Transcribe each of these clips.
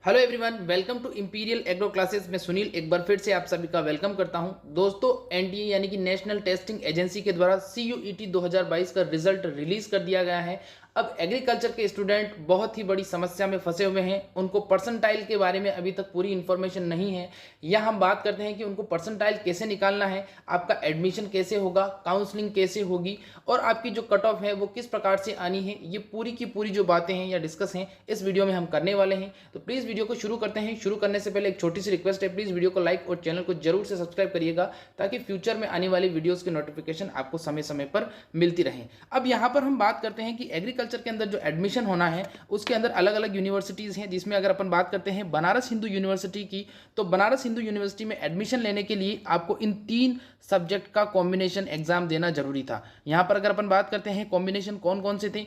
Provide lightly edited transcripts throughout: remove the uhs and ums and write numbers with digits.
Hello everyone, welcome to imperial agro classes में सुनील एक बार फिर से आप सभी का वेलकम करता हूं। दोस्तों, एनटीए यानी कि नेशनल टेस्टिंग एजेंसी के द्वारा सीयूईटी 2022 का रिजल्ट रिलीज कर दिया गया है। अब एग्रीकल्चर के स्टूडेंट बहुत ही बड़ी समस्या में फंसे हुए हैं। उनको परसेंटाइल के बारे में अभी तक पूरी इन्फॉर्मेशन नहीं है। या हम बात करते हैं कि उनको परसेंटाइल कैसे निकालना है, आपका एडमिशन कैसे होगा, काउंसलिंग कैसे होगी और आपकी जो कट ऑफ है वो किस प्रकार से आनी है। ये पूरी की पूरी जो बातें हैं या डिस्कस हैं इस वीडियो में हम करने वाले हैं। तो प्लीज़ वीडियो को शुरू करते हैं। शुरू करने से पहले एक छोटी सी रिक्वेस्ट है, प्लीज़ वीडियो को लाइक और चैनल को जरूर से सब्सक्राइब करिएगा ताकि फ्यूचर में आने वाली वीडियोज़ की नोटिफिकेशन आपको समय समय पर मिलती रहे। अब यहाँ पर हम बात करते हैं कि एग्रीकल्चर के अंदर जो एडमिशन होना है उसके अंदर अलग अलग यूनिवर्सिटीज़ हैं, जिसमें अगर अपन बात करते हैं बनारस हिंदू यूनिवर्सिटी की, तो बनारस हिंदू यूनिवर्सिटी में एडमिशन लेने के लिए आपको इन 3 सब्जेक्ट का कॉम्बिनेशन एग्जाम देना जरूरी था। यहाँ पर अगर अपन बात करते हैं कॉम्बिनेशन कौन कौन से थे,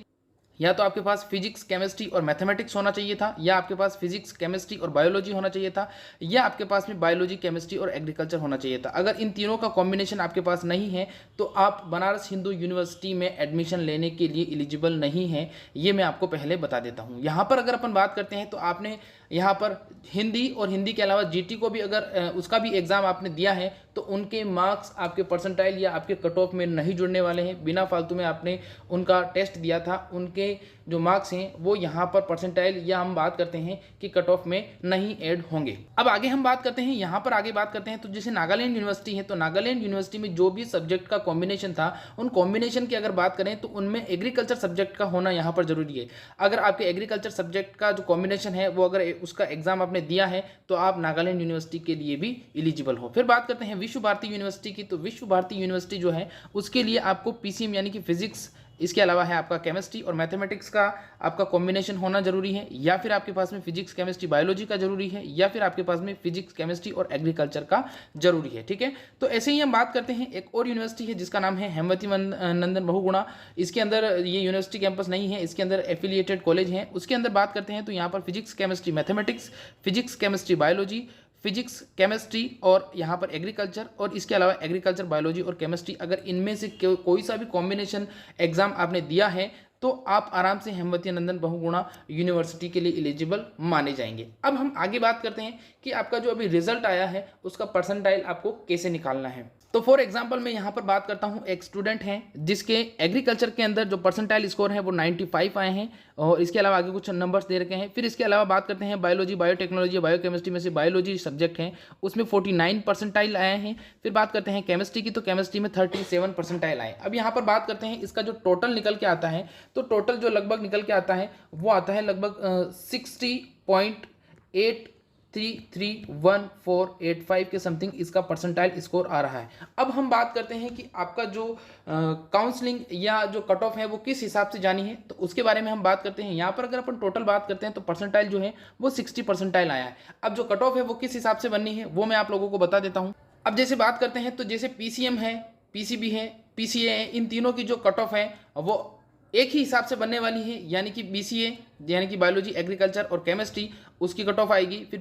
या तो आपके पास फिजिक्स केमिस्ट्री और मैथमेटिक्स होना चाहिए था, या आपके पास फिजिक्स केमिस्ट्री और बायोलॉजी होना चाहिए था, या आपके पास में बायोलॉजी केमिस्ट्री और एग्रीकल्चर होना चाहिए था। अगर इन तीनों का कॉम्बिनेशन आपके पास नहीं है तो आप बनारस हिंदू यूनिवर्सिटी में एडमिशन लेने के लिए एलिजिबल नहीं है। ये मैं आपको पहले बता देता हूँ। यहाँ पर अगर अपन बात करते हैं तो आपने यहाँ पर हिंदी और हिंदी के अलावा जीटी को भी अगर उसका भी एग्ज़ाम आपने दिया है तो उनके मार्क्स आपके परसेंटाइल या आपके कट ऑफ में नहीं जुड़ने वाले हैं। बिना फालतू में आपने उनका टेस्ट दिया था, उनके जो मार्क्स हैं वो यहाँ पर परसेंटाइल या हम बात करते हैं कि कट ऑफ में नहीं ऐड होंगे। अब आगे हम बात करते हैं, यहाँ पर आगे बात करते हैं तो जैसे नागालैंड यूनिवर्सिटी है, तो नागालैंड यूनिवर्सिटी में जो भी सब्जेक्ट का कॉम्बिनेशन था उन कॉम्बिनेशन की अगर बात करें तो उनमें एग्रीकल्चर सब्जेक्ट का होना यहाँ पर जरूरी है। अगर आपके एग्रीकल्चर सब्जेक्ट का जो कॉम्बिनेशन है वो अगर उसका एग्जाम आपने दिया है तो आप नागालैंड यूनिवर्सिटी के लिए भी एलिजिबल हो। फिर बात करते हैं विश्व भारती यूनिवर्सिटी की, तो विश्व भारती यूनिवर्सिटी जो है उसके लिए आपको पीसीएम यानी कि फिजिक्स, इसके अलावा है आपका केमिस्ट्री और मैथमेटिक्स का आपका कॉम्बिनेशन होना जरूरी है, या फिर आपके पास में फिजिक्स केमिस्ट्री बायोलॉजी का जरूरी है, या फिर आपके पास में फिजिक्स केमिस्ट्री और एग्रीकल्चर का जरूरी है। ठीक है, तो ऐसे ही हम बात करते हैं एक और यूनिवर्सिटी है जिसका नाम है हेमवती नंदन बहुगुणा। इसके अंदर ये यूनिवर्सिटी कैंपस नहीं है, इसके अंदर एफिलिएटेड कॉलेज हैं। उसके अंदर बात करते हैं तो यहाँ पर physics chemistry mathematics, physics chemistry biology, physics chemistry और यहाँ पर एग्रीकल्चर, और इसके अलावा एग्रीकल्चर बायोलॉजी और केमिस्ट्री, अगर इनमें से कोई सा भी कॉम्बिनेशन एग्जाम आपने दिया है तो आप आराम से हेमवती नंदन बहुगुणा यूनिवर्सिटी के लिए एलिजिबल माने जाएंगे। अब हम आगे बात करते हैं कि आपका जो अभी रिजल्ट आया है उसका परसेंटाइल आपको कैसे निकालना है। तो फॉर एग्जांपल मैं यहाँ पर बात करता हूँ, एक स्टूडेंट हैं जिसके एग्रीकल्चर के अंदर जो परसेंटाइल स्कोर है वो 95 आए हैं, और इसके अलावा आगे कुछ नंबर्स दे रखे हैं। फिर इसके अलावा बात करते हैं बायोलॉजी, बायोटेक्नोलॉजी, बायोकेमिस्ट्री में से बायोलॉजी सब्जेक्ट हैं उसमें 49 परसेंटाइल आए हैं। फिर बात करते हैं केमिस्ट्री की, तो केमिस्ट्री में 37 परसेंटाइल आए। अब यहाँ पर बात करते हैं इसका जो टोटल निकल के आता है, तो टोटल जो लगभग निकल के आता है वो आता है लगभग 60.833145 के समथिंग इसका परसेंटाइल स्कोर आ रहा है। अब हम बात करते हैं कि आपका जो काउंसलिंग या जो कट ऑफ है वो किस हिसाब से जानी है, तो उसके बारे में हम बात करते हैं। यहाँ पर अगर अपन टोटल बात करते हैं तो परसेंटाइल जो है वो 60 परसेंटाइल आया है। अब जो कट ऑफ है वो किस हिसाब से बननी है वो मैं आप लोगों को बता देता हूँ। अब जैसे बात करते हैं तो जैसे पीसीएम है, पीसीबी है, पीसीए है, इन तीनों की जो कट ऑफ है वो एक ही हिसाब से बनने वाली है, यानी कि बीसीए यानी कि बायोलॉजी, एग्रीकल्चर और केमिस्ट्री उसकी कट ऑफ आएगी। फिर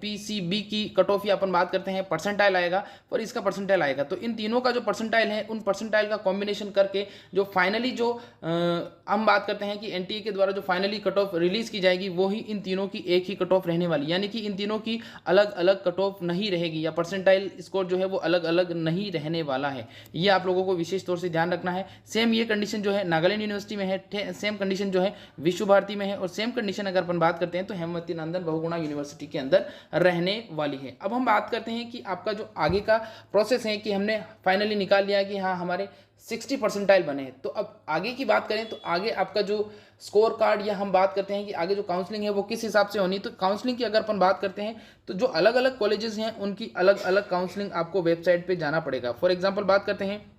पीसीबी की कट ऑफ ही अपन बात करते हैं परसेंटाइल आएगा और इसका परसेंटाइल आएगा। तो इन तीनों का जो परसेंटाइल है उन परसेंटाइल का कॉम्बिनेशन करके जो फाइनली जो हम बात करते हैं कि एनटीए के द्वारा जो फाइनली कट ऑफ रिलीज की जाएगी वो ही इन तीनों की एक ही कट ऑफ रहने वाली, यानी कि इन तीनों की अलग अलग कट ऑफ नहीं रहेगी या परसेंटाइल स्कोर जो है वो अलग अलग नहीं रहने वाला है। ये आप लोगों को विशेष तौर से ध्यान रखना है। सेम ये कंडीशन जो है नागालैंड यूनिवर्सिटी में है, सेम कंडीशन जो है विश्व भारती में है, और सेम कंडीशन अगर अपन बात करते हैं तो हेमवती नंदन बहुगुणा यूनिवर्सिटी के अंदर रहने वाली है। अब हम बात करते हैं कि आपका जो आगे का प्रोसेस है कि हमने फाइनली निकाल लिया कि हाँ हमारे 60 परसेंटाइल बने हैं। तो अब आगे की बात करें तो आगे आपका जो स्कोर कार्ड या हम बात करते हैं कि आगे जो काउंसलिंग है वो किस हिसाब से होनी, तो काउंसलिंग की अगर अपन बात करते हैं तो जो अलग अलग कॉलेजेस हैं उनकी अलग अलग काउंसलिंग आपको वेबसाइट पर जाना पड़ेगा। फॉर एग्जाम्पल बात करते हैं,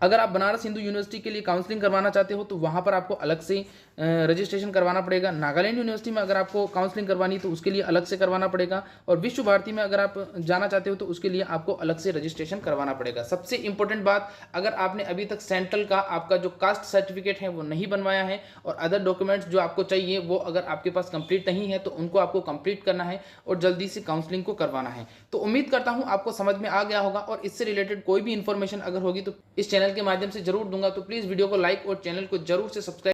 अगर आप बनारस हिंदू यूनिवर्सिटी के लिए काउंसलिंग करवाना चाहते हो तो वहाँ पर आपको अलग से रजिस्ट्रेशन करवाना पड़ेगा। नागालैंड यूनिवर्सिटी में अगर आपको काउंसलिंग करवानी तो उसके लिए अलग से करवाना पड़ेगा, और विश्व भारती में अगर आप जाना चाहते हो तो उसके लिए आपको अलग से रजिस्ट्रेशन करवाना पड़ेगा। सबसे इंपॉर्टेंट बात, अगर आपने अभी तक सेंट्रल का आपका जो कास्ट सर्टिफिकेट है वो नहीं बनवाया है और अदर डॉक्यूमेंट्स जो आपको चाहिए वो अगर आपके पास कंप्लीट नहीं है तो उनको आपको कंप्लीट करना है और जल्दी से काउंसलिंग को करवाना है। तो उम्मीद करता हूँ आपको समझ में आ गया होगा, और इससे रिलेटेड कोई भी इन्फॉर्मेशन अगर होगी तो इस चैनल के माध्यम से जरूर दूंगा। तो प्लीज़ वीडियो को लाइक और चैनल को जरूर से सब्सक्राइब